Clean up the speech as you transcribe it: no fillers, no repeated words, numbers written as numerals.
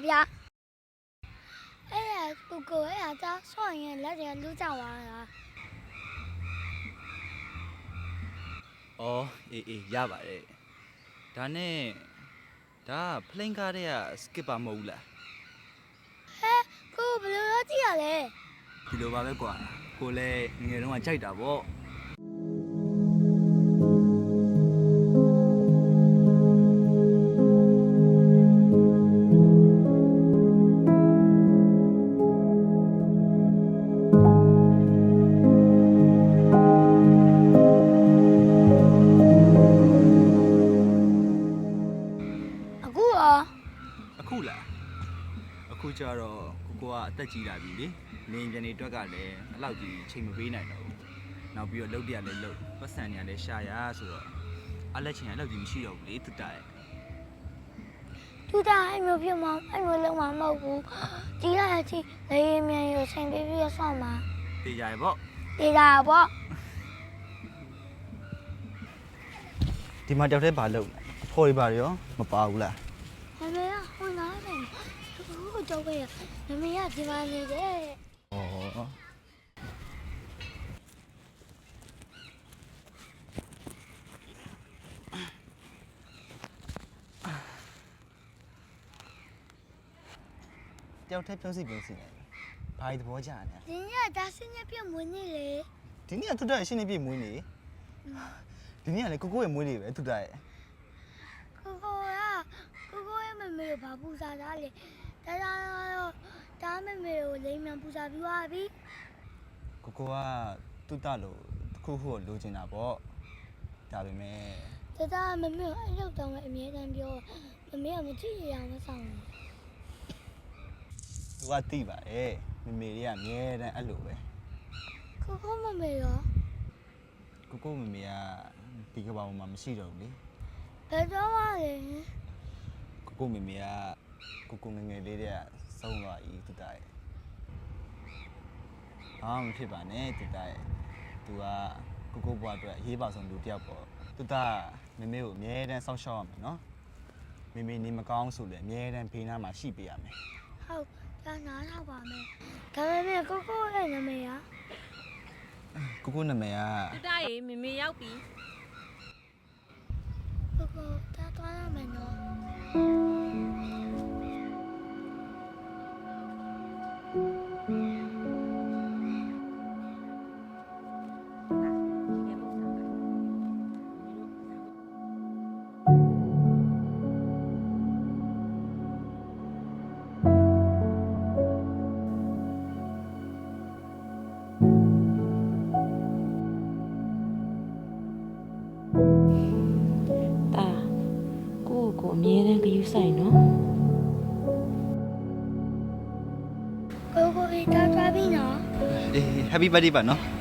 ဗျာအဲ့ဒါကိုအဲ့ဒါသားဆော့ရင်လက်တွေလူးကြသွားတာအော်အေးရပါတယ်ဒါနဲ့ဒါဖလိန်ကားတဲ့ကစကစ်ပါမဟုတ်ဘူးလား ဟဲကိုဘယ်လိုလုပ်ကြည့်ရလဲ ဒီလိုပါပဲကွာကိုလည်းငယ်တုန်းကကြိုက်တာပေါ့အခုလားအခုကျတော့ကိုကအသက်ကြီးလာပြီလေနေပြန်နေအတွက်ကလည်းအဲ့လောက်ကြီးချိန်မပေးနိုင်တော့ဘူးနောက်ပြီးတော့လုပ်တရလည်းလုပ်ပတ်စံနေရလည်းရှာရဆိုတော့အလက်ချင်းအဲ့လောက်ကြီးမရှိတော့ဘူးလေတူတာရဲ့ တူတာအဲ့မျိုးဖြစ်မှာအဲ့မျိုးလုံးမှာမဟုတ်ဘူးကြီးလာကြီးလေမြန်ရဆိုင်ပေးပြီးဆော့မှာ တေးကြရပေါ့ တေးတာပေါ့ ဒီမှာတယောက်တည်းပါလို့အဖော်ရပါရောမပါဘူးလား မမေကဟိုနားနေဟိုတော့ပဲမမေကဒီမှာနေတယ် ဩတယောက်တည်းပြောစီနေဘာဒီသဘောကျနေ ဒီညဒါစင်းရပြမွေးနေလေ ဒီနေ့ကသူတရဲ့ရှင်းနေပြည့်မွေးနေဒီနေ့ကလည်းကိုရဲ့မွေးနေပဲသူတရဲ့ ကိုရဲ့မမေကိုဘာပူစားတာလဲဒါမမေကိုလိမ်မြန်ပူစားပြီးသွားပြီ ကိုကသူတလို့တခုခုလိုချင်တာပေါ့ဒါပေမဲ့ ဒါမမေကိုအဲ့လောက်တောင်းအမြဲတမ်းပြောမမေကမကြည့်ရအောင်မဆောင်ဘူး သူကတိပါတယ်မမေတွေကအမြဲတမ်းအဲ့လိုပဲ ကိုမမေရော ကိုမမေကဒီကဘာမှမရှိတော့ဘူးလေ ဘယ်တော့မှလဲ ကိုမမေကကိုငယ်ငယ်လေးတည်းကဆုံးသွားပြီသူတရဲ့ဘာမှမဖြစ်ပါနဲ့သူတရဲ့သူကကိုဘွားအတွက်အရေးပါဆုံးလူတစ်ယောက်ပေါ့သူတမမေကိုအမြဲတမ်းစောင့်ရှောက်ရမယ်နော်မမေနေမကောင်းဆိုလည်းအမြဲတမ်းဘေးနားမှာရှိပေးရမယ် ဟုတ်ဒါနားထောက်ပါမယ်ဒါပေမဲ့ကိုရဲ့နမေက ကိုနာမည်က တူတာရေမမေရောက်ပြီ ကိုဒါသွားရမယ်နော် တာကိုအမြဲတမ်းဂရုစိုက်နော် ကိုဒါသွားပြီနော် အေး Happy birthday ပါနော်